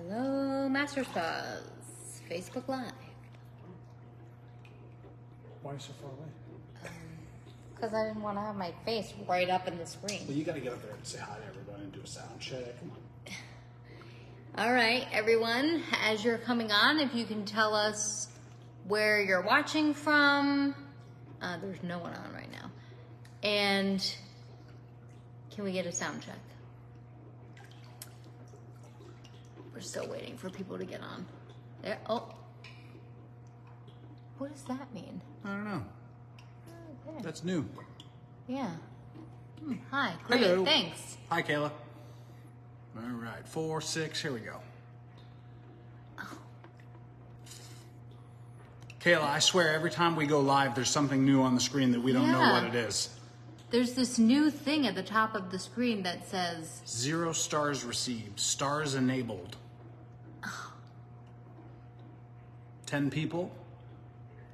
Hello, Master Spas, Facebook Live. Why are you so far away? Because I didn't want to have my face right up in the screen. Well, you got to get up there and say hi to everybody and do a sound check. Come on. All right, everyone, as you're coming on, if you can tell us where you're watching from. There's no one on right now. And can we get a sound check? We're still waiting for people to get on. There. Oh. What does that mean? I don't know. Okay. That's new. Yeah. Hi. Great. Hello. Thanks. Hi, Kayla. All right. 4, 6. Here we go. Kayla, I swear every time we go live, there's something new on the screen that we don't know what it is. There's this new thing at the top of the screen that says 0 stars received. Stars enabled. 10 people.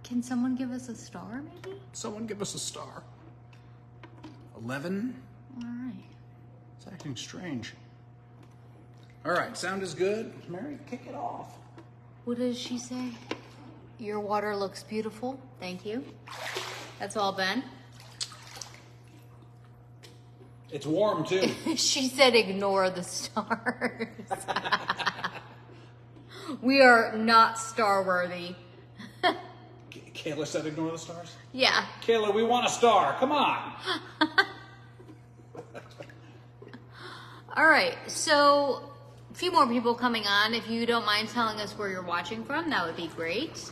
Can someone give us a star, maybe? Someone give us a star. 11. All right. It's acting strange. All right, sound is good. Mary, kick it off. What does she say? Your water looks beautiful. Thank you. That's all, Ben. It's warm too. She said ignore the stars. We are not star-worthy. Kayla said ignore the stars? Yeah. Kayla, we want a star. Come on. All right, so a few more people coming on. If you don't mind telling us where you're watching from, that would be great.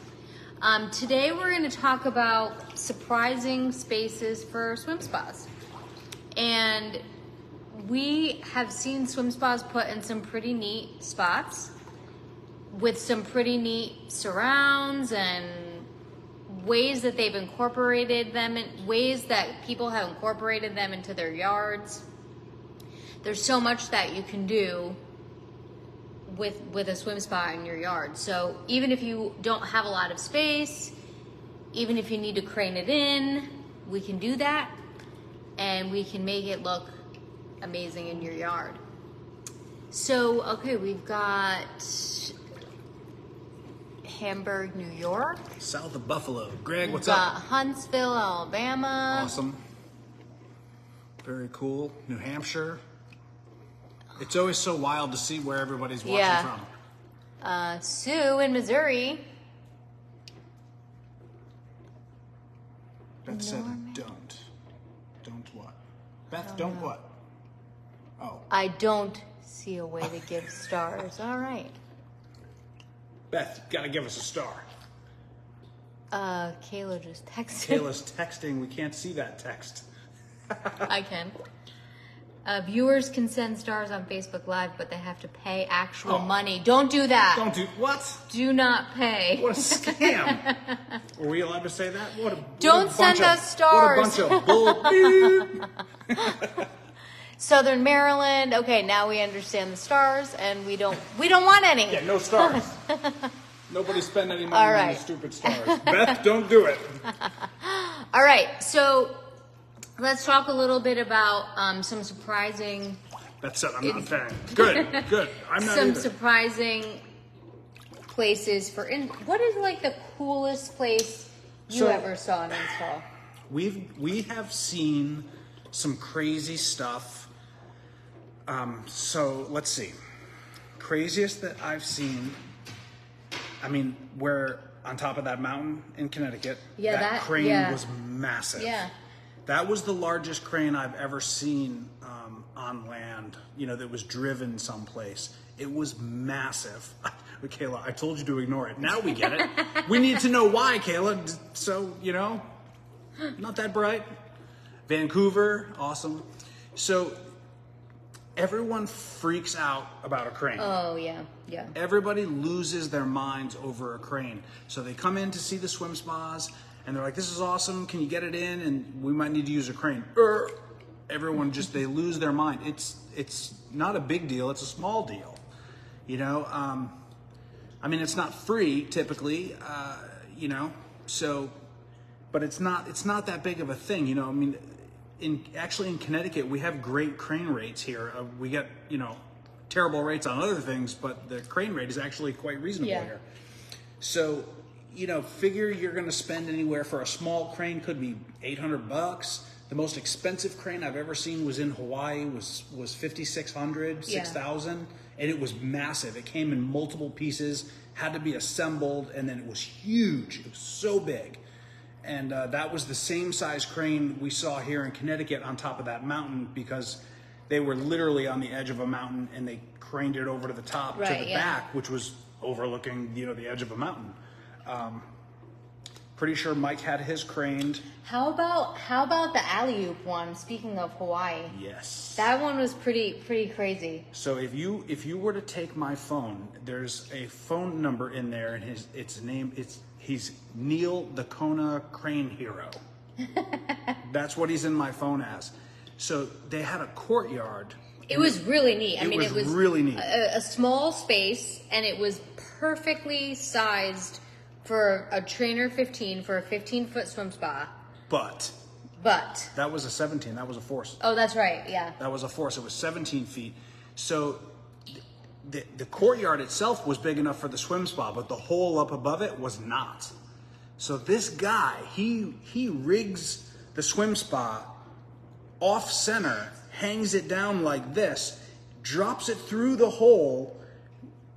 Today we're going to talk about surprising spaces for swim spas. And we have seen swim spas put in some pretty neat spots with some pretty neat surrounds and ways that they've incorporated them in ways that people have incorporated them into their yards. There's so much that you can do with a swim spa in your yard. So even if you don't have a lot of space, even if you need to crane it in, we can do that and we can make it look amazing in your yard. So, okay, we've got Hamburg, New York. South of Buffalo. Greg, what's We've up? got Huntsville, Alabama. Awesome. Very cool. New Hampshire. It's always so wild to see where everybody's watching from. Sue in Missouri. Beth said don't. Don't what? Beth, don't what? Oh. I don't see a way to give stars. All right. Beth, you gotta give us a star. Kayla just texted. Kayla's texting. We can't see that text. I can. Viewers can send stars on Facebook Live, but they have to pay actual money. Don't do that. Don't do what? Do not pay. What a scam! Were we allowed to say that? Don't send us stars. What a bunch of bull. Southern Maryland. Okay, now we understand the stars, and we don't want any. Yeah, no stars. Nobody spend any money on these stupid stars. Beth, don't do it. All right, so let's talk a little bit about some surprising. That's it. I'm not paying. Good. I'm not some either. surprising places for. What is like the coolest place you ever saw an install? We have seen some crazy stuff. So let's see. Craziest that I've seen. I mean, we're on top of that mountain in Connecticut. Yeah, that crane was massive. Yeah. That was the largest crane I've ever seen on land, that was driven someplace. It was massive. Kayla, I told you to ignore it. Now we get it. We need to know why, Kayla. So, not that bright. Vancouver, awesome. So everyone freaks out about a crane. Oh, yeah. Everybody loses their minds over a crane. So they come in to see the swim spas, and they're like, this is awesome. Can you get it in? And we might need to use a crane. Everyone they lose their mind. It's not a big deal. It's a small deal. I mean, it's not free typically, so, but it's not that big of a thing. I mean, in Connecticut, we have great crane rates here. We get, terrible rates on other things, but the crane rate is actually quite reasonable here. So, figure you're going to spend anywhere for a small crane, could be $800. The most expensive crane I've ever seen was in Hawaii, was $5,600, $6,000, and it was massive. It came in multiple pieces, had to be assembled, and then it was huge. It was so big. And that was the same size crane we saw here in Connecticut on top of that mountain, because they were literally on the edge of a mountain and they craned it over to the top, to the back, which was overlooking, the edge of a mountain. Pretty sure Mike had his craned. How about the alley-oop one? Speaking of Hawaii, yes, that one was pretty crazy. So if you were to take my phone, there's a phone number in there, and he's Neil the Kona Crane Hero. That's what he's in my phone as. So they had a courtyard. It was really neat. I mean, it was really neat. A small space, and it was perfectly sized for a trainer 15 for a 15-foot swim spa. But that was a 17. That was a force. Oh, that's right. Yeah. That was a force. It was 17 feet. So the courtyard itself was big enough for the swim spa, but the hole up above it was not. So this guy, he rigs the swim spa off center, hangs it down like this, drops it through the hole,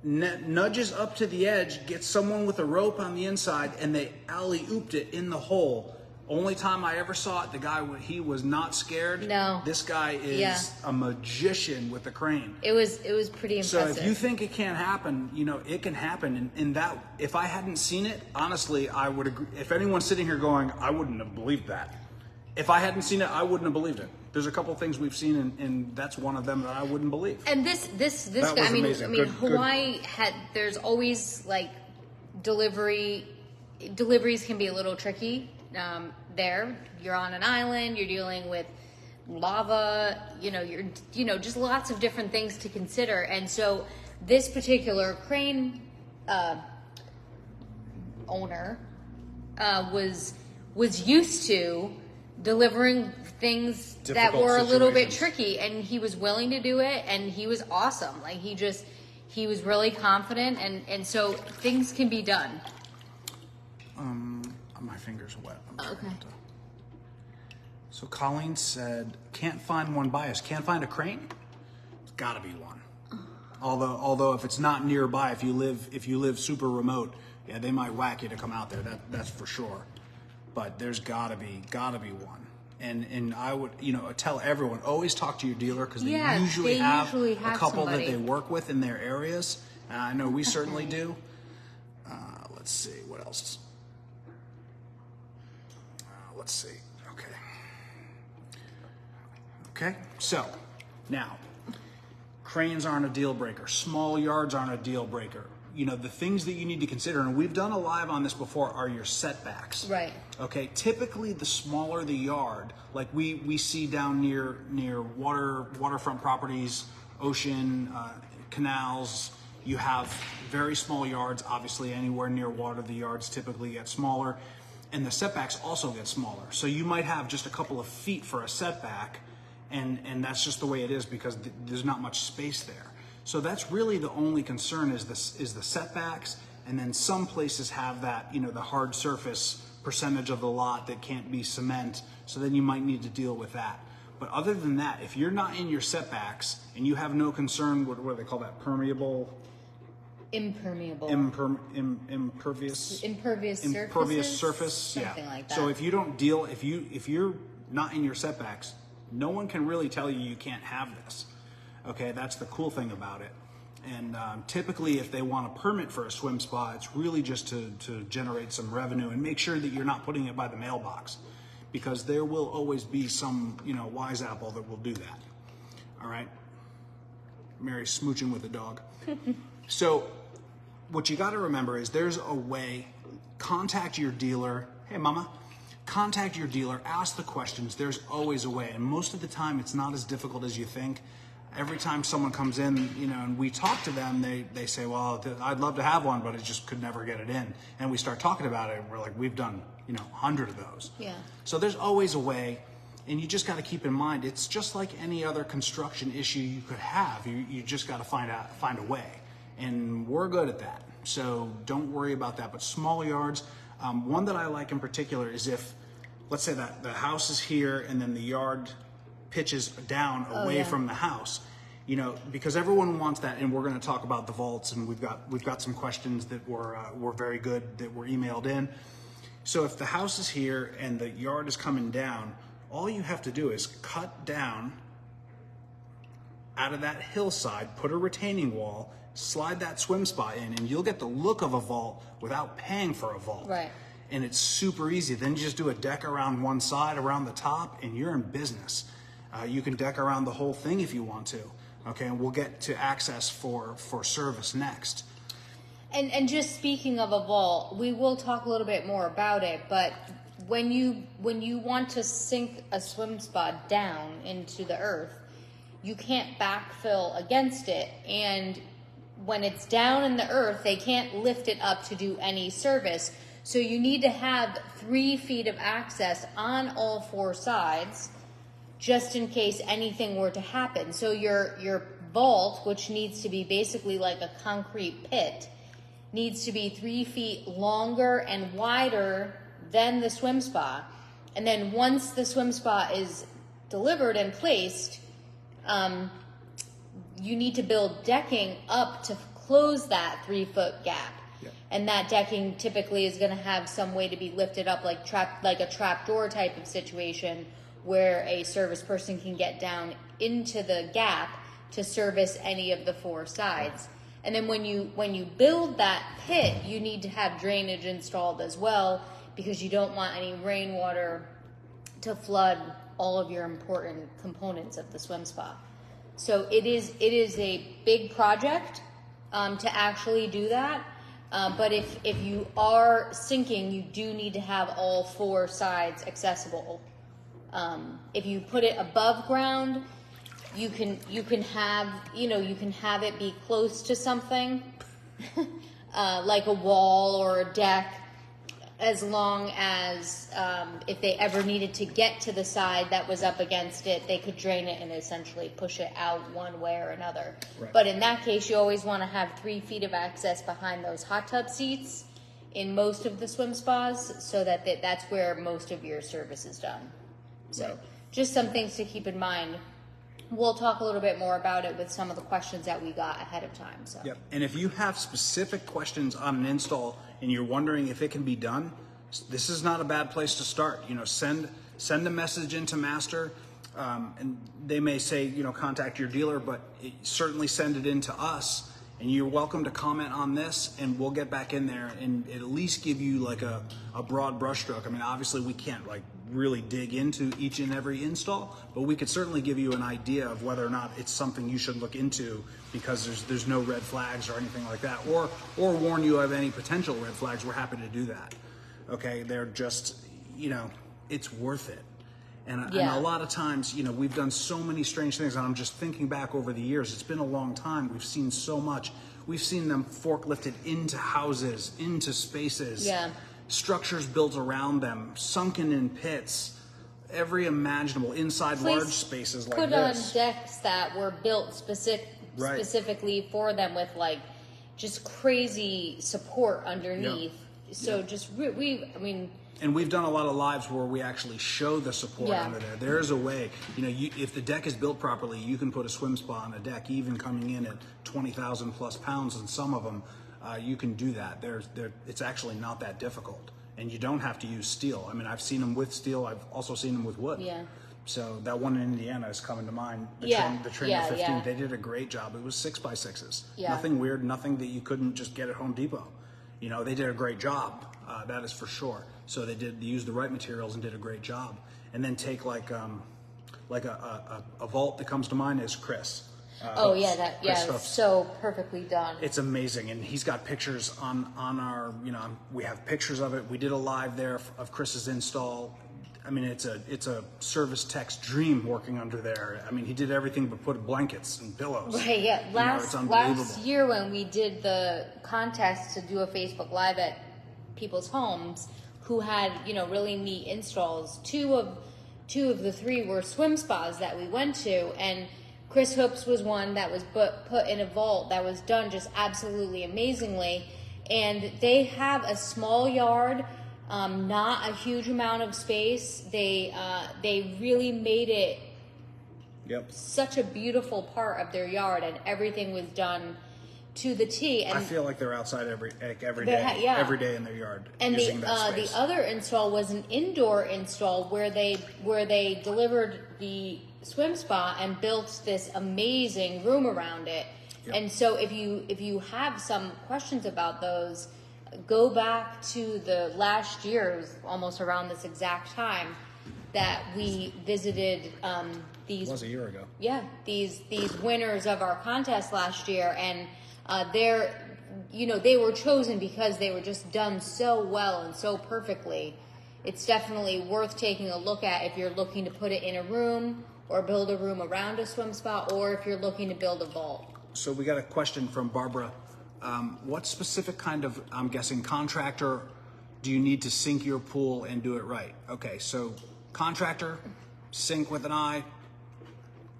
nudges up to the edge, gets someone with a rope on the inside, and they alley-ooped it in the hole. Only time I ever saw it, the guy, he was not scared. No. This guy is a magician with the crane. It was pretty impressive. So if you think it can't happen, it can happen. And that, if I hadn't seen it, honestly, I would agree. If anyone's sitting here going, I wouldn't have believed that. If I hadn't seen it, I wouldn't have believed it. There's a couple of things we've seen, and that's one of them that I wouldn't believe. And this guy, I mean, Hawaii had. There's always like deliveries can be a little tricky. There, you're on an island. You're dealing with lava. You're just lots of different things to consider. And so this particular crane owner was used to delivering things that were a little bit tricky, and he was willing to do it, and he was awesome. Like he was really confident, and so things can be done. My finger's wet. Okay. So Colleen said, can't find one by us. Can't find a crane? There's gotta be one. Although if it's not nearby, if you live super remote, yeah, they might whack you to come out there. That's for sure. But there's gotta be one. And I would, tell everyone, always talk to your dealer, because they usually have a couple somebody that they work with in their areas. And I know we certainly do. Let's see, what else? Let's see. Okay, so now cranes aren't a deal breaker. Small yards aren't a deal breaker. The things that you need to consider, and we've done a live on this before, are your setbacks. Right. Okay, typically the smaller the yard, like we see down near waterfront properties, ocean, canals, you have very small yards. Obviously, anywhere near water, the yards typically get smaller, and the setbacks also get smaller. So you might have just a couple of feet for a setback, and that's just the way it is, because there's not much space there. So that's really the only concern is the setbacks, and then some places have that, the hard surface percentage of the lot that can't be cement, so then you might need to deal with that. But other than that, if you're not in your setbacks and you have no concern, what do they call that? Impervious surface. Something like that. So if you don't deal, if you're not in your setbacks, no one can really tell you can't have this. Okay, that's the cool thing about it. And typically, if they want a permit for a swim spa, it's really just to generate some revenue and make sure that you're not putting it by the mailbox, because there will always be some, wise apple that will do that. All right? Mary's smooching with the dog. So what you got to remember is there's a way. Contact your dealer. Hey, mama. Contact your dealer. Ask the questions. There's always a way. And most of the time, it's not as difficult as you think. Every time someone comes in, and we talk to them, they say, well, I'd love to have one, but I just could never get it in. And we start talking about it, and we're like, we've done, 100 of those. Yeah. So there's always a way. And you just got to keep in mind, it's just like any other construction issue you could have. You just got to find a way, and we're good at that. So don't worry about that. But small yards, one that I like in particular is if, let's say that the house is here and then the yard pitches down away from the house. You know, because everyone wants that, and we're going to talk about the vaults, and we've got some questions that were very good that were emailed in. So if the house is here and the yard is coming down, all you have to do is cut down out of that hillside, put a retaining wall, slide that swim spa in, and you'll get the look of a vault without paying for a vault. Right. And it's super easy. Then you just do a deck around one side, around the top, and you're in business. You can deck around the whole thing if you want to. Okay, and we'll get to access for service next. And just speaking of a vault, we will talk a little bit more about it, but when you want to sink a swim spa down into the earth, you can't backfill against it, and when it's down in the earth, they can't lift it up to do any service. So you need to have 3 feet of access on all 4 sides, just in case anything were to happen. So your vault, which needs to be basically like a concrete pit, needs to be 3 feet longer and wider than the swim spa. And then once the swim spa is delivered and placed, you need to build decking up to close that 3-foot gap. Yep. And that decking typically is going to have some way to be lifted up, like a trapdoor type of situation, where a service person can get down into the gap to service any of the 4 sides. And then when you build that pit, you need to have drainage installed as well, because you don't want any rainwater to flood all of your important components of the swim spa. So it is a big project to actually do that. But if you are sinking, you do need to have all 4 sides accessible. If you put it above ground, you can have it be close to something like a wall or a deck, as long as if they ever needed to get to the side that was up against it, they could drain it and essentially push it out one way or another. Right. But in that case, you always want to have 3 feet of access behind those hot tub seats in most of the swim spas, so that that's where most of your service is done. So Right. just some things to keep in mind. We'll talk a little bit more about it with some of the questions that we got ahead of time. So. Yep. And if you have specific questions on an install and you're wondering if it can be done, this is not a bad place to start. You know, send a message into Master, and they may say, contact your dealer, but certainly send it in to us. And you're welcome to comment on this, and we'll get back in there and at least give you like a broad brushstroke. I mean, obviously we can't like really dig into each and every install, but we could certainly give you an idea of whether or not it's something you should look into, because there's no red flags or anything like that, or warn you of any potential red flags. We're happy to do that. Okay, they're just, it's worth it. And a lot of times, we've done so many strange things, and I'm just thinking back over the years. It's been a long time. We've seen so much. We've seen them forklifted into houses, into spaces, structures built around them, sunken in pits, every imaginable, inside large spaces like put this. On decks that were built specifically for them, with like just crazy support underneath. Yep. So just and we've done a lot of lives where we actually show the support under there. There is a way, if the deck is built properly, you can put a swim spa on a deck, even coming in at 20,000 plus pounds, and some of them, you can do that. It's actually not that difficult, and you don't have to use steel. I mean, I've seen them with steel. I've also seen them with wood. Yeah. So that one in Indiana is coming to mind. The Trainer 15, they did a great job. It was 6x6s. Yeah. Nothing weird, nothing that you couldn't just get at Home Depot. They did a great job. That is for sure. So they used the right materials and did a great job. And then take like a vault that comes to mind is Chris. Chris so perfectly done. It's amazing, and he's got pictures on our. We have pictures of it. We did a live there of Chris's install. I mean, it's a service tech's dream working under there. I mean, he did everything but put blankets and pillows. Right, yeah. Last year when we did the contest to do a Facebook Live at people's homes who had, really neat installs, two of 2 of the 3 were swim spas that we went to, and Chris Hoops was one that was put in a vault that was done just absolutely amazingly. And they have a small yard, not a huge amount of space. They really made it such a beautiful part of their yard, and everything was done to the T. And I feel like they're outside every day, every day in their yard. And using that space. The other install was an indoor install where they delivered the swim spa and built this amazing room around it. Yep. And so if you have some questions about those, go back to the last year, it was almost around this exact time that we visited these. It was a year ago. Yeah, these winners of our contest last year, and they were chosen because they were just done so well and so perfectly. It's definitely worth taking a look at if you're looking to put it in a room or build a room around a swim spa, or if you're looking to build a vault. So we got a question from Barbara. What specific kind of, I'm guessing, contractor do you need to sink your pool and do it right? Okay, so contractor, sink with an I,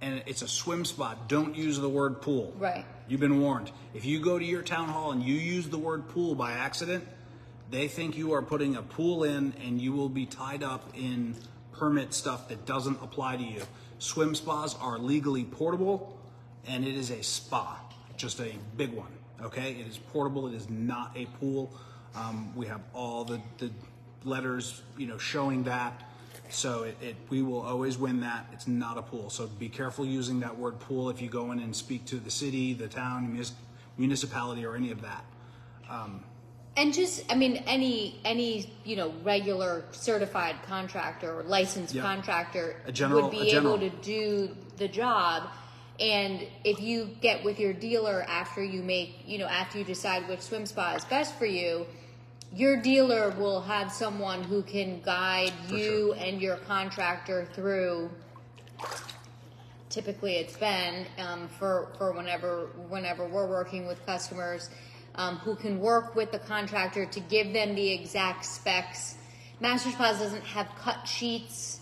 and it's a swim spa. Don't use the word pool. Right. You've been warned. If you go to your town hall and you use the word pool by accident, they think you are putting a pool in, and you will be tied up in permit stuff that doesn't apply to you. Swim spas are legally portable, and it is a spa, just a big one, okay? It is portable. It is not a pool. We have all the letters, showing that. So we will always win that. It's not a pool. So be careful using that word pool if you go in and speak to the city, the town, municipality, or any of that. And any regular certified contractor or licensed contractor would be able to do the job. And if you get with your dealer after you decide which swim spa is best for you, your dealer will have someone who can guide you and your contractor through. Typically, it's Ben for whenever we're working with customers, who can work with the contractor to give them the exact specs. Master Spas doesn't have cut sheets.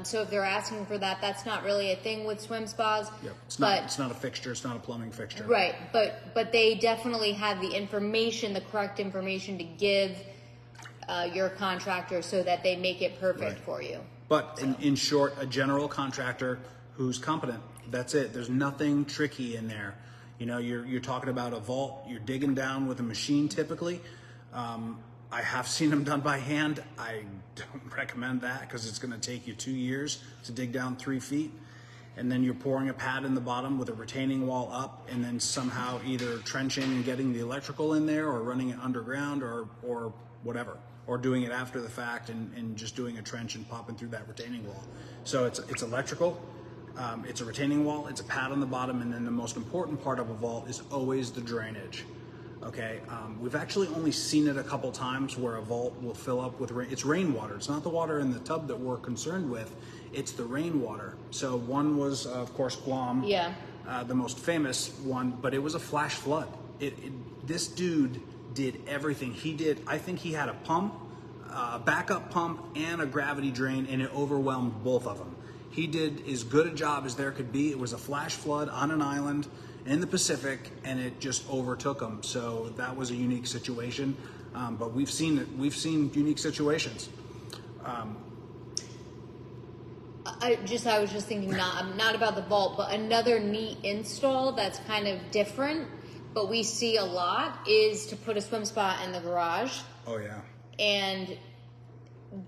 So if they're asking for that, that's not really a thing with swim spas. Yep. It's not a fixture. It's not a plumbing fixture. Right. But they definitely have the information, the correct information to give your contractor so that they make it perfect for you. But in short, a general contractor who's competent. That's it. There's nothing tricky in there. You're talking about a vault. You're digging down with a machine typically. I have seen them done by hand. I don't recommend that because it's going to take you 2 years to dig down 3 feet. And then you're pouring a pad in the bottom with a retaining wall up, and then somehow either trenching and getting the electrical in there, or running it underground, or whatever, or doing it after the fact and just doing a trench and popping through that retaining wall. So it's electrical, it's a retaining wall, it's a pad on the bottom, and then the most important part of a vault is always the drainage. Okay, we've actually only seen it a couple times where a vault will fill up with rain. It's rainwater. It's not the water in the tub that we're concerned with. It's the rainwater. So one was, of course, Guam. Yeah. The most famous one, but it was a flash flood. This dude did everything. I think he had a pump, a backup pump, and a gravity drain, and it overwhelmed both of them. He did as good a job as there could be. It was a flash flood on an island in the Pacific, and it just overtook them. So that was a unique situation. But we've seen it. We've seen unique situations. I was just thinking not about the vault, but another neat install that's kind of different, but we see a lot, is to put a swim spa in the garage. Oh yeah. And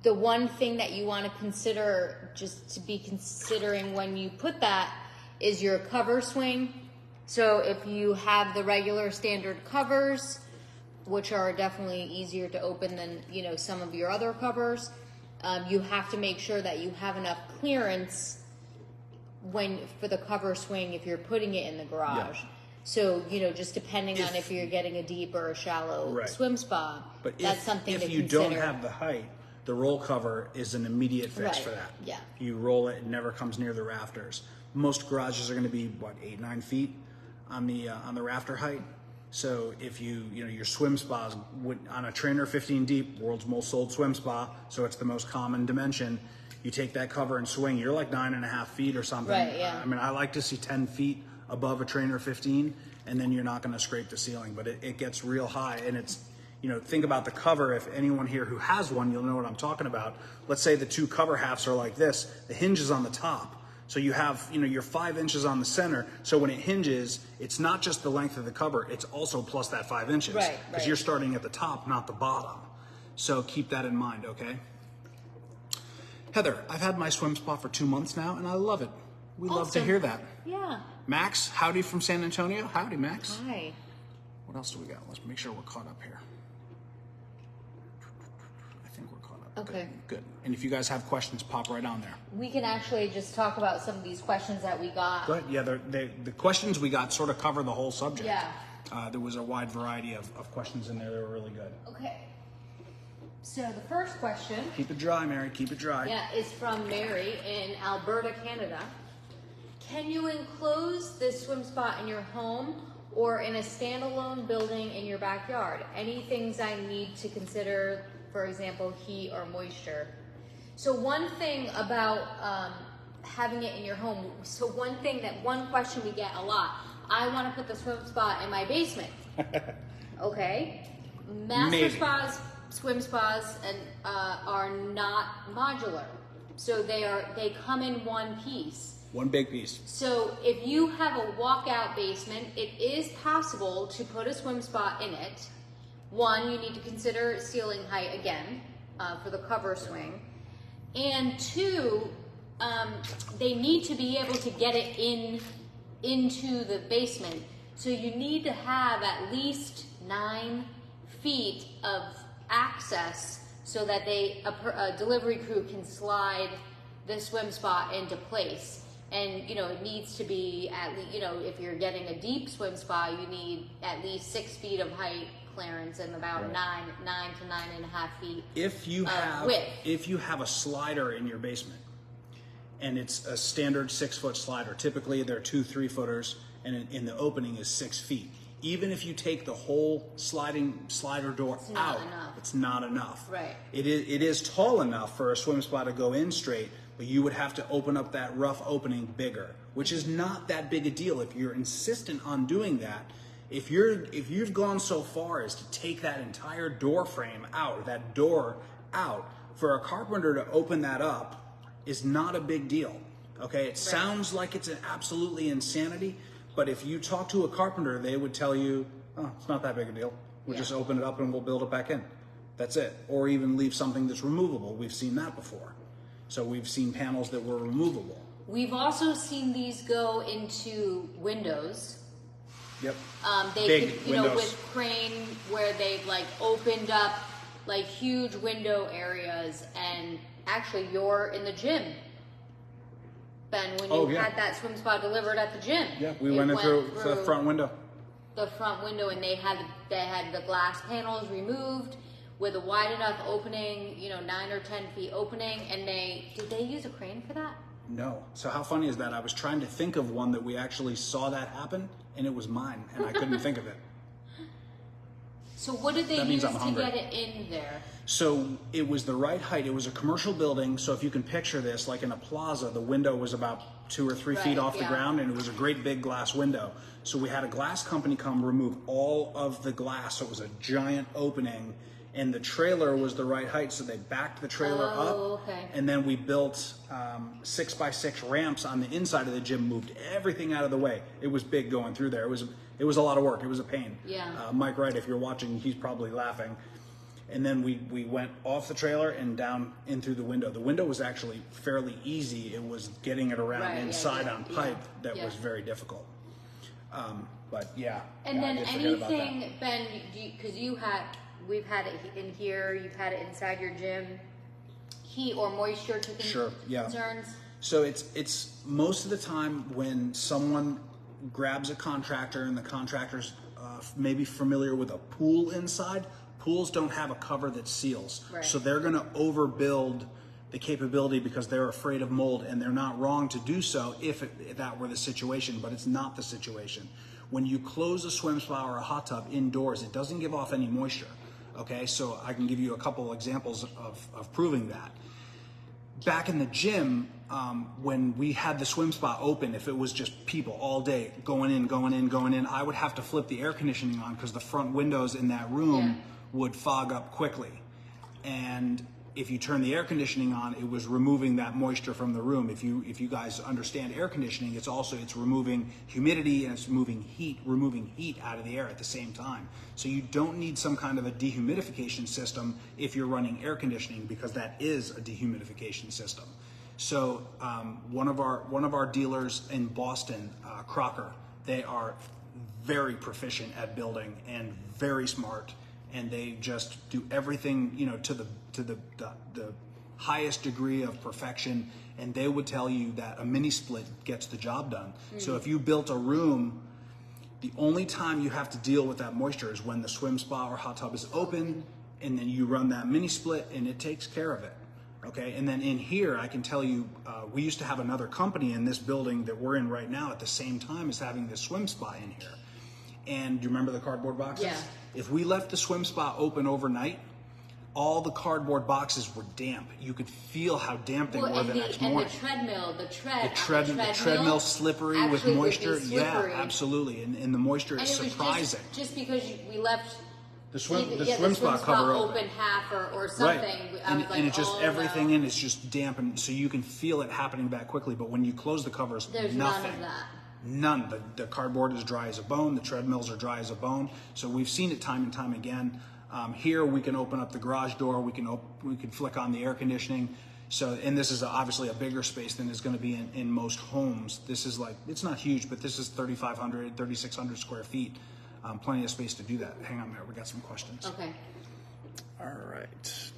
the one thing that you want to consider, just to be considering when you put that, is your cover swing. So if you have the regular standard covers, which are definitely easier to open than some of your other covers, you have to make sure that you have enough clearance for the cover swing if you're putting it in the garage. Yeah. So just depending on if you're getting a deep or a shallow swim spa, but that's something to consider. If you don't have the height, the roll cover is an immediate fix for that. Yeah. You roll it; it never comes near the rafters. Most garages are going to be 8-9 feet on the rafter height. So if your swim spas on a Trainer 15 deep, world's most sold swim spa, so it's the most common dimension. You take that cover and swing, you're like 9.5 feet or something. Right, yeah. I mean, I like to see 10 feet above a Trainer 15, and then you're not going to scrape the ceiling, but it gets real high. And it's, think about the cover. If anyone here who has one, you'll know what I'm talking about. Let's say the two cover halves are like this. The hinge is on the top. So you have, you're 5 inches on the center. So when it hinges, it's not just the length of the cover, it's also plus that 5 inches. Right. Because you're starting at the top, not the bottom. So keep that in mind, okay? Heather, I've had my swim spa for 2 months now, and I love it. We love to hear that. Yeah. Max, howdy from San Antonio. Howdy, Max. Hi. What else do we got? Let's make sure we're caught up here. I think we're caught up. Okay. Good. And if you guys have questions, pop right on there. We can actually just talk about some of these questions that we got. Go ahead. Yeah, the questions we got sort of cover the whole subject. Yeah. There was a wide variety of questions in there that were really good. Okay. So the first question. Keep it dry, Mary. Keep it dry. Yeah, is from Mary in Alberta, Canada. Can you enclose this swim spot in your home or in a standalone building in your backyard? Any things I need to consider, for example, heat or moisture? So one thing about having it in your home, one question we get a lot, I want to put the swim spot in my basement. Okay. Master spas, swim spas, and are not modular. So they come in one piece. One big piece. So if you have a walkout basement, it is possible to put a swim spot in it. One, you need to consider ceiling height again for the cover swing. And two, they need to be able to get it into the basement. So you need to have at least 9 feet of access so that a delivery crew can slide the swim spot into place. And, it needs to be at least, if you're getting a deep swim spa, you need at least 6 feet of height clearance and about 9 to 9.5 feet width. If you have a slider in your basement and it's a standard 6-foot slider, typically they're 2 3-footers, and in the opening is 6 feet. Even if you take the whole slider door out, it's not enough. Right. It is tall enough for a swim spa to go in straight, but you would have to open up that rough opening bigger, which is not that big a deal. If you're insistent on doing that, if you've gone so far as to take that entire door frame out, or that door out, for a carpenter to open that up is not a big deal. Okay, it sounds like it's an absolutely insanity, but if you talk to a carpenter, they would tell you, oh, it's not that big a deal. We'll just open it up and we'll build it back in. That's it. Or even leave something that's removable. We've seen that before. So we've seen panels that were removable. We've also seen these go into windows. Yep. Big windows. with crane where they've opened up huge window areas, and actually you're in the gym, Ben, when you had that swim spa delivered at the gym. Yeah, we went in through the front window. The front window, and they had the glass panels removed with a wide enough opening, 9 or 10 feet opening, and did they use a crane for that? No. So how funny is that? I was trying to think of one that we actually saw that happen, and it was mine, and I couldn't think of it. So what did they use to get it in there? So it was the right height. It was a commercial building. So if you can picture this, like in a plaza, the window was about 2 or 3 feet off the ground, and it was a great big glass window. So we had a glass company come remove all of the glass. So it was a giant opening, and the trailer was the right height. So they backed the trailer up, and then we built 6x6 ramps on the inside of the gym, moved everything out of the way. It was big going through there. It was a lot of work. It was a pain. Yeah. Mike Wright, if you're watching, he's probably laughing. And then we went off the trailer and down in through the window. The window was actually fairly easy. It was getting it around inside on pipe that was very difficult. But yeah. And then anything, Ben, because we've had it in here, you've had it inside your gym, heat or moisture concerns? So it's most of the time when someone grabs a contractor and the contractor's maybe familiar with a pool inside. Pools don't have a cover that seals. Right. So they're going to overbuild the capability because they're afraid of mold, and they're not wrong to do so if that were the situation, but it's not the situation. When you close a swim spa or a hot tub indoors, it doesn't give off any moisture. Okay, so I can give you a couple examples of proving that. Back in the gym, when we had the swim spa open, if it was just people all day going in, I would have to flip the air conditioning on because the front windows in that room would fog up quickly. And if you turn the air conditioning on, it was removing that moisture from the room. If you guys understand air conditioning, it's removing humidity and it's removing heat out of the air at the same time. So you don't need some kind of a dehumidification system if you're running air conditioning, because that is a dehumidification system. So one of our dealers in Boston, Crocker, they are very proficient at building and very smart, and they just do everything, to the highest degree of perfection, and they would tell you that a mini split gets the job done. So if you built a room, the only time you have to deal with that moisture is when the swim spa or hot tub is open, and then you run that mini split and it takes care of it. Okay, and then in here, I can tell you, we used to have another company in this building that we're in right now at the same time as having this swim spa in here. And do you remember the cardboard boxes? Yeah. If we left the swim spa open overnight, all the cardboard boxes were damp. You could feel how damp they were the next morning. And the treadmill slippery with moisture. Slippery. Yeah, absolutely. And the moisture is surprising. Just because we left the swim spa cover open half or something. Right. And it's just everything in it's just damp, and so you can feel it happening back quickly. But when you close the covers, there's nothing. None of that. None. The cardboard is dry as a bone. The treadmills are dry as a bone. So we've seen it time and time again. Here we can open up the garage door. We can flick on the air conditioning. So, and this is obviously a bigger space than is going to be in most homes. This is it's not huge, but this is 3,500, 3,600 square feet. Plenty of space to do that. Hang on there. We got some questions. Okay. All right.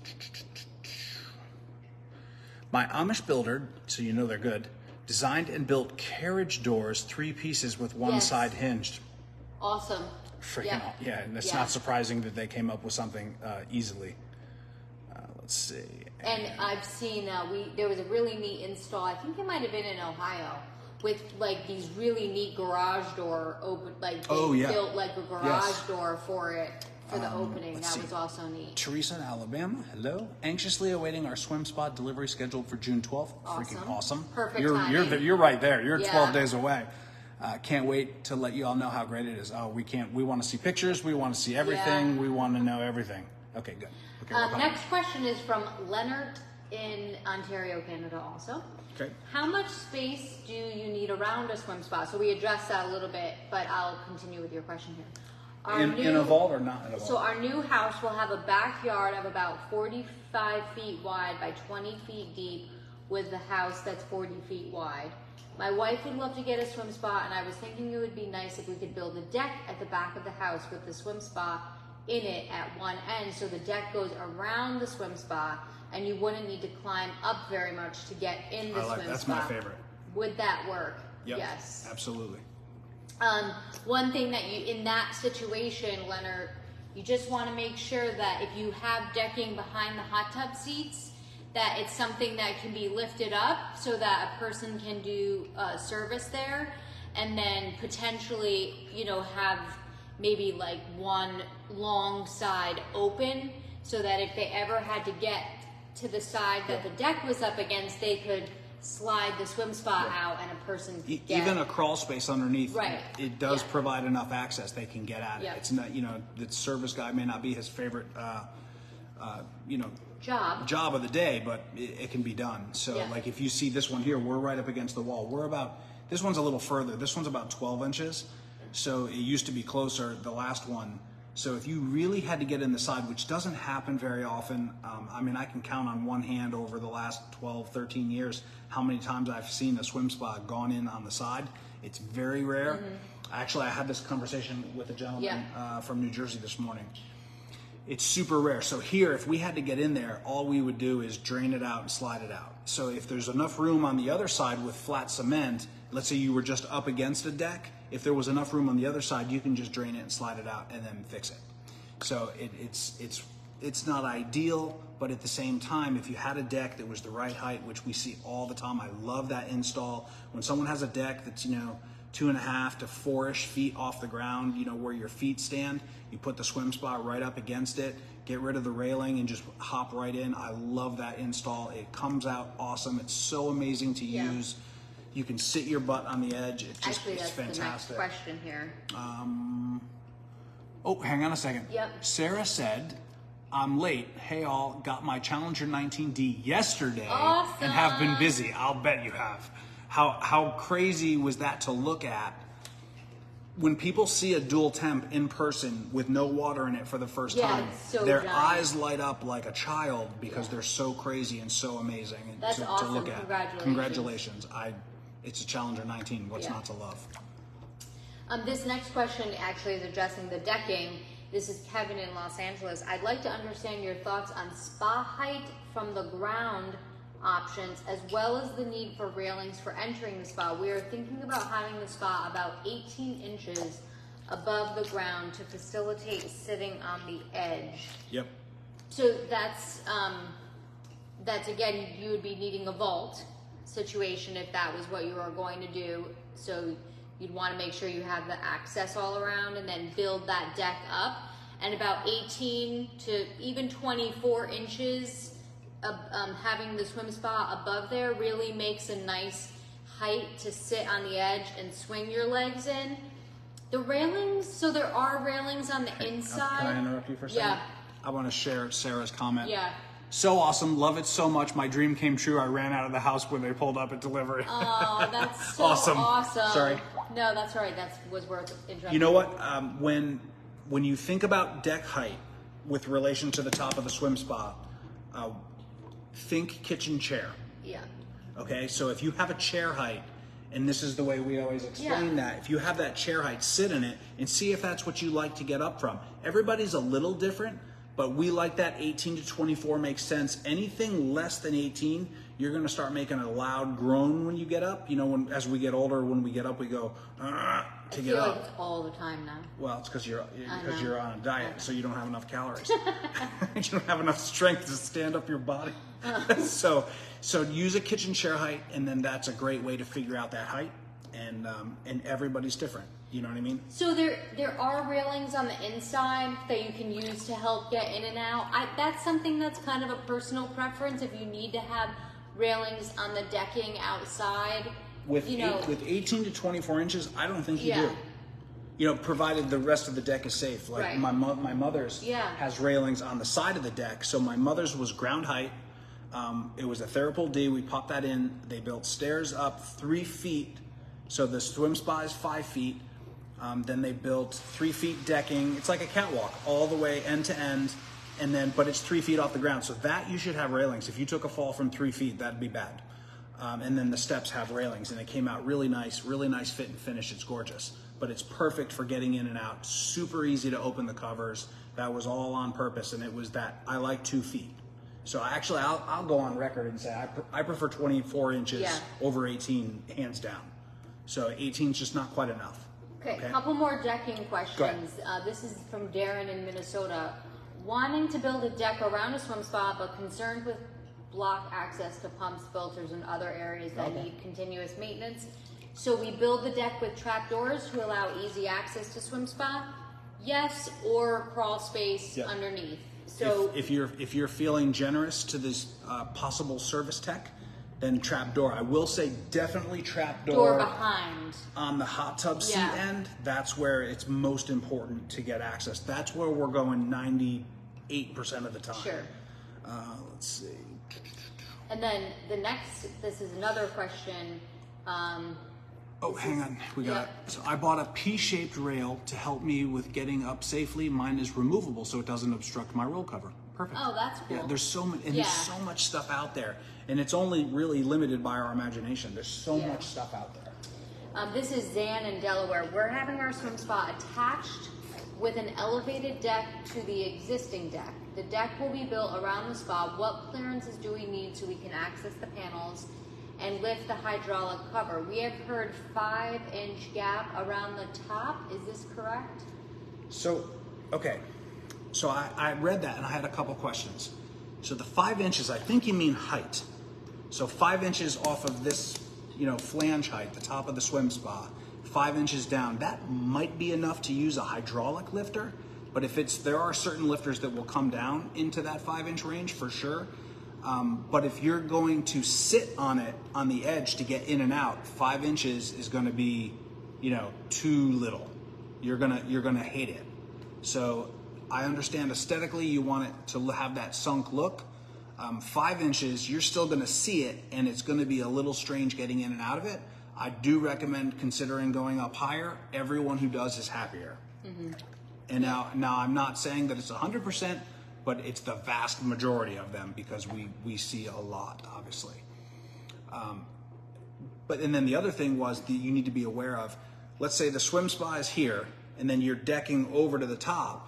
My Amish builder, so you know they're good, designed and built carriage doors, 3 pieces with one side hinged. Awesome. Freaking yeah, and it's not surprising that they came up with something easily. Let's see. And I've seen there was a really neat install. I think it might have been in Ohio, with these really neat garage door open. Built a garage door for it for the opening. That was also neat. Teresa in Alabama, hello. Anxiously awaiting our swim spot delivery scheduled for June 12th. Awesome. Freaking awesome. Perfect timing. You're right there. You're 12 days away. Can't wait to let you all know how great it is. Oh, we want to see pictures. We want to see everything. Yeah. We want to know everything. Okay, good. Okay, next question is from Leonard in Ontario, Canada also. Okay. How much space do you need around a swim spa? So we addressed that a little bit, but I'll continue with your question here. In Evolve or not in Evolve? So our new house will have a backyard of about 45 feet wide by 20 feet deep, with the house that's 40 feet wide. My wife would love to get a swim spa, and I was thinking it would be nice if we could build a deck at the back of the house with the swim spa in it at one end, so the deck goes around the swim spa, and you wouldn't need to climb up very much to get in the swim that's spa. my favorite. Would that work? Yep, yes. Absolutely. One thing that in that situation, Leonard, you just want to make sure that if you have decking behind the hot tub seats, that it's something that can be lifted up so that a person can do service there, and then potentially, have maybe one long side open, so that if they ever had to get to the side that the deck was up against, they could slide the swim spa out and a person could even a crawl space underneath. Right. It does provide enough access they can get at it. It's not, the service guy may not be his favorite job of the day, but it can be done. So if you see this one here, we're right up against the wall. This one's a little further. This one's about 12 inches. So it used to be closer, the last one. So if you really had to get in the side, which doesn't happen very often, I can count on one hand over the last 12, 13 years how many times I've seen a swim spa gone in on the side. It's very rare. Mm-hmm. Actually, I had this conversation with a gentleman from New Jersey this morning. It's super rare. So here, if we had to get in there, all we would do is drain it out and slide it out. So if there's enough room on the other side with flat cement, let's say you were just up against a deck, if there was enough room on the other side, you can just drain it and slide it out and then fix it. So it's not ideal, but at the same time, if you had a deck that was the right height, which we see all the time, I love that install. When someone has a deck that's, 2.5 to 4-ish feet off the ground, you know, where your feet stand. You put the swim spot right up against it, get rid of the railing and just hop right in. I love that install. It comes out awesome. It's so amazing to use. You can sit your butt on the edge. It just, Actually, that's it's fantastic. the next question here. Oh, hang on a second. Yep. Sarah said, I'm late. Hey all, got my Challenger 19D yesterday Awesome. and have been busy. I'll bet you have. How crazy was that to look at? When people see a dual temp in person with no water in it for the first time, it's so their giant. eyes light up like a child because they're so crazy and so amazing That's to awesome. look at. Congratulations. It's a Challenger 19. What's not to love? This next question actually is addressing the decking. This is Kevin in Los Angeles. I'd like to understand your thoughts on spa height from the ground options, as well as the need for railings for entering the spa. We are thinking about having the spa about 18 inches above the ground to facilitate sitting on the edge. Yep. So that's again, you would be needing a vault situation if that was what you were going to do. So you'd want to make sure you have the access all around and then build that deck up. And about 18 to even 24 inches of having the swim spa above there really makes a nice height to sit on the edge and swing your legs in. The railings, so there are railings on the inside. Can I interrupt you for a second? Yeah. I want to share Sarah's comment. Yeah. So awesome, love it so much. My dream came true. I ran out of the house when they pulled up at delivery. Oh, that's so Awesome. awesome. Sorry. No, that's all right. That was worth interrupting. You know what? When you think about deck height with relation to the top of the swim spa, think kitchen chair. Yeah. Okay, so if you have a chair height, and this is the way we always explain that, if you have that chair height, sit in it and see if that's what you like to get up from. Everybody's a little different, but we like that 18 to 24 makes sense. Anything less than 18, you're gonna start making a loud groan when you get up. You know, as we get older, when we get up, we go, to get up. Like it's all the time now. Well, it's because you're on a diet, so you don't have enough calories. You don't have enough strength to stand up your body. So use a kitchen chair height, and then that's a great way to figure out that height. And everybody's different. You know what I mean? So there are railings on the inside that you can use to help get in and out. That's something that's kind of a personal preference. If you need to have railings on the decking outside, with 18 to 24 inches, I don't think you do. You know, provided the rest of the deck is safe. Like my mother's has railings on the side of the deck. So my mother's was ground height. It was a Therapul D. We popped that in. They built stairs up 3 feet. So the swim spa is 5 feet. Then they built 3 feet decking. It's like a catwalk all the way end to end. But it's 3 feet off the ground. So that you should have railings. If you took a fall from 3 feet, that'd be bad. And then the steps have railings, and they came out really nice fit and finish. It's gorgeous, but it's perfect for getting in and out. Super easy to open the covers. That was all on purpose, and it was that I like 2 feet. So actually, I'll go on record and say I prefer 24 inches over 18, hands down. So 18 is just not quite enough. Okay, a couple more decking questions. This is from Darren in Minnesota. Wanting to build a deck around a swim spa, but concerned with block access to pumps, filters, and other areas that need continuous maintenance. So we build the deck with trapdoors to allow easy access to swim spa. Yes, or crawl space underneath. So if you're feeling generous to this possible service tech, then trapdoor. I will say definitely trapdoor. Door behind. On the hot tub seat end, that's where it's most important to get access. That's where we're going 98% of the time. Sure. Let's see. And then the next, this is another question. Hang on. So I bought a P-shaped rail to help me with getting up safely. Mine is removable, so it doesn't obstruct my roll cover. Perfect. Oh, that's cool. Yeah, there's so much, and there's so much stuff out there, and it's only really limited by our imagination. There's so much stuff out there. This is Zan in Delaware. We're having our swim spa attached with an elevated deck to the existing deck. The deck will be built around the spa. What clearances do we need so we can access the panels and lift the hydraulic cover? We have heard 5-inch gap around the top. Is this correct? So, okay. So I read that and I had a couple questions. So the 5 inches, I think you mean height. So 5 inches off of this, flange height, the top of the swim spa, 5 inches down. That might be enough to use a hydraulic lifter, but there are certain lifters that will come down into that 5-inch range for sure. But if you're going to sit on it on the edge to get in and out, 5 inches is going to be, too little. You're gonna hate it. So I understand aesthetically you want it to have that sunk look. 5 inches, you're still going to see it, and it's going to be a little strange getting in and out of it. I do recommend considering going up higher. Everyone who does is happier. Mm-hmm. And now I'm not saying that it's 100%, but it's the vast majority of them because we see a lot, obviously. And then the other thing was that you need to be aware of, let's say the swim spa is here, and then you're decking over to the top.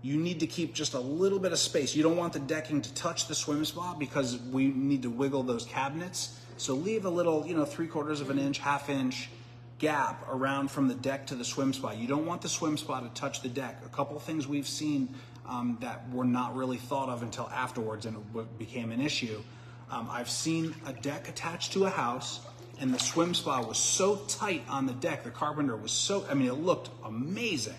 You need to keep just a little bit of space. You don't want the decking to touch the swim spa because we need to wiggle those cabinets. So leave a little, 3/4 of an inch, 1/2 inch gap around from the deck to the swim spa. You don't want the swim spa to touch the deck. A couple of things we've seen that were not really thought of until afterwards, and it became an issue. I've seen a deck attached to a house, and the swim spa was so tight on the deck. The carpenter was it looked amazing.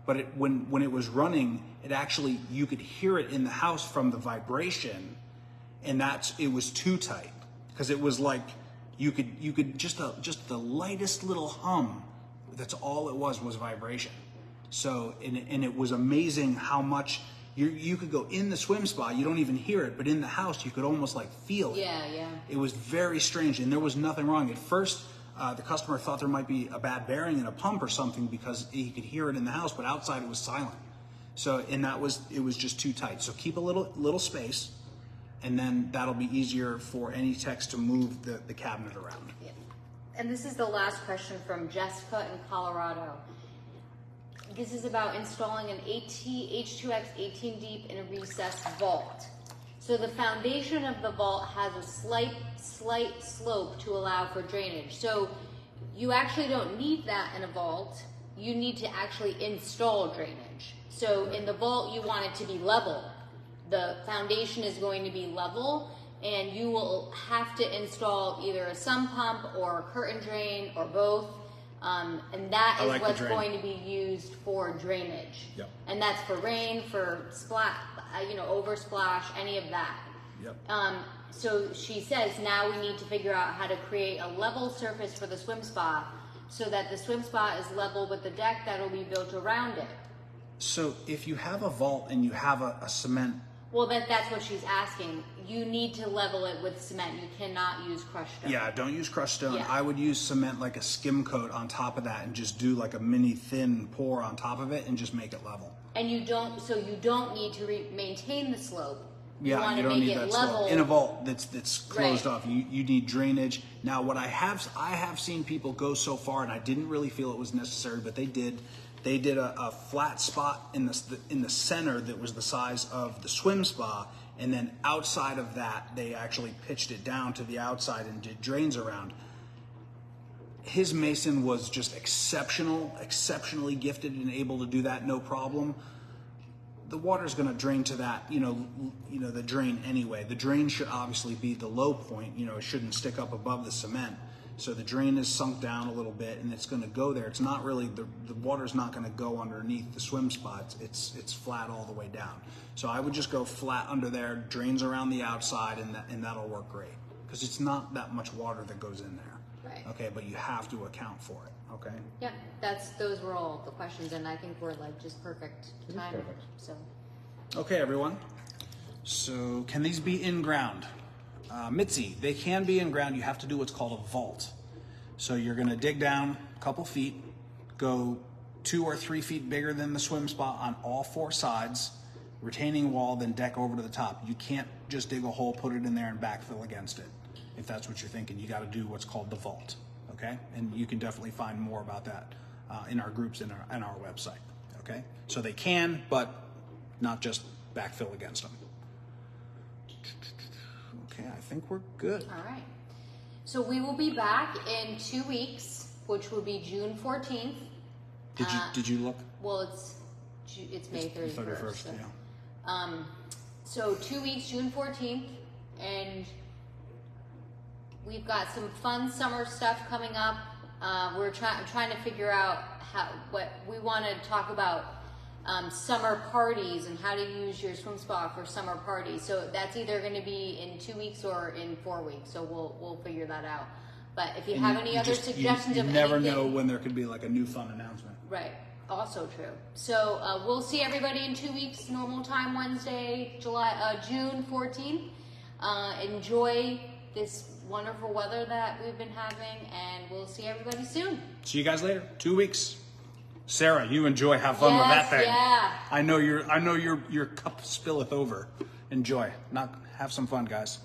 But when it was running, it actually, you could hear it in the house from the vibration, and it was too tight because it was like you could just the lightest little hum. That's all it was vibration. So and it was amazing how much you could go in the swim spa, you don't even hear it, but in the house you could almost like feel it. Yeah. It was very strange, and there was nothing wrong at first. The customer thought there might be a bad bearing in a pump or something because he could hear it in the house, but outside it was silent. So, and it was just too tight. So keep a little space, and then that'll be easier for any techs to move the cabinet around. Yeah. And this is the last question from Jessica in Colorado. This is about installing an H2X 18 deep in a recessed vault. So the foundation of the vault has a slight slope to allow for drainage. So you actually don't need that in a vault. You need to actually install drainage. So in the vault, you want it to be level. The foundation is going to be level, and you will have to install either a sump pump or a curtain drain or both. And that is what's going to be used for drainage. Yep. And that's for rain, for oversplash, any of that. Yep. So she says now we need to figure out how to create a level surface for the swim spa so that the swim spa is level with the deck that will be built around it. So if you have a vault and you have a cement... Well, that's what she's asking. You need to level it with cement. You cannot use crushed stone. Yeah, don't use crushed stone. Yeah. I would use cement like a skim coat on top of that and just do like a mini thin pour on top of it and just make it level. And you don't need to maintain the slope. Yeah, you don't need that slope. In a vault that's closed off, you need drainage. Now, what I have seen people go so far, and I didn't really feel it was necessary, but they did a flat spot in the center that was the size of the swim spa, and then outside of that, they actually pitched it down to the outside and did drains around. His mason was just exceptionally gifted and able to do that, no problem. The water's going to drain to that, the drain anyway. The drain should obviously be the low point. It shouldn't stick up above the cement. So the drain is sunk down a little bit, and it's going to go there. It's not really the water's not going to go underneath the swim spot. It's flat all the way down. So I would just go flat under there, drains around the outside, and that'll work great because it's not that much water that goes in there. Right. Okay, but you have to account for it. Okay. Yeah, those were all the questions, and I think we're like just perfect time. Perfect. So. Okay, everyone. So can these be in ground? Mitzi, they can be in ground. You have to do what's called a vault. So you're going to dig down a couple feet, go 2 or 3 feet bigger than the swim spot on all 4 sides, retaining wall, then deck over to the top. You can't just dig a hole, put it in there, and backfill against it. If that's what you're thinking, you got to do what's called the vault. Okay, and you can definitely find more about that in our groups and our website. Okay, so they can, but not just backfill against them. Okay, I think we're good. All right. So we will be back in 2 weeks, which will be June 14th. Did you look? Well, it's May 31st. 31st, so. Yeah. So 2 weeks, June 14th, and we've got some fun summer stuff coming up. We're trying to figure out what we want to talk about. Summer parties and how to use your swim spa for summer parties. So that's either going to be in 2 weeks or in 4 weeks. So we'll figure that out. But if you have any other suggestions you of never anything, know when there could be like a new fun announcement. right? Also true. So we'll see everybody in 2 weeks, normal time, Wednesday, June 14th. Enjoy this wonderful weather that we've been having, and we'll see everybody soon. See you guys later. 2 weeks. Sarah, you enjoy. Have fun with that thing. Yeah. I know your cup spilleth over. Enjoy. Have some fun, guys.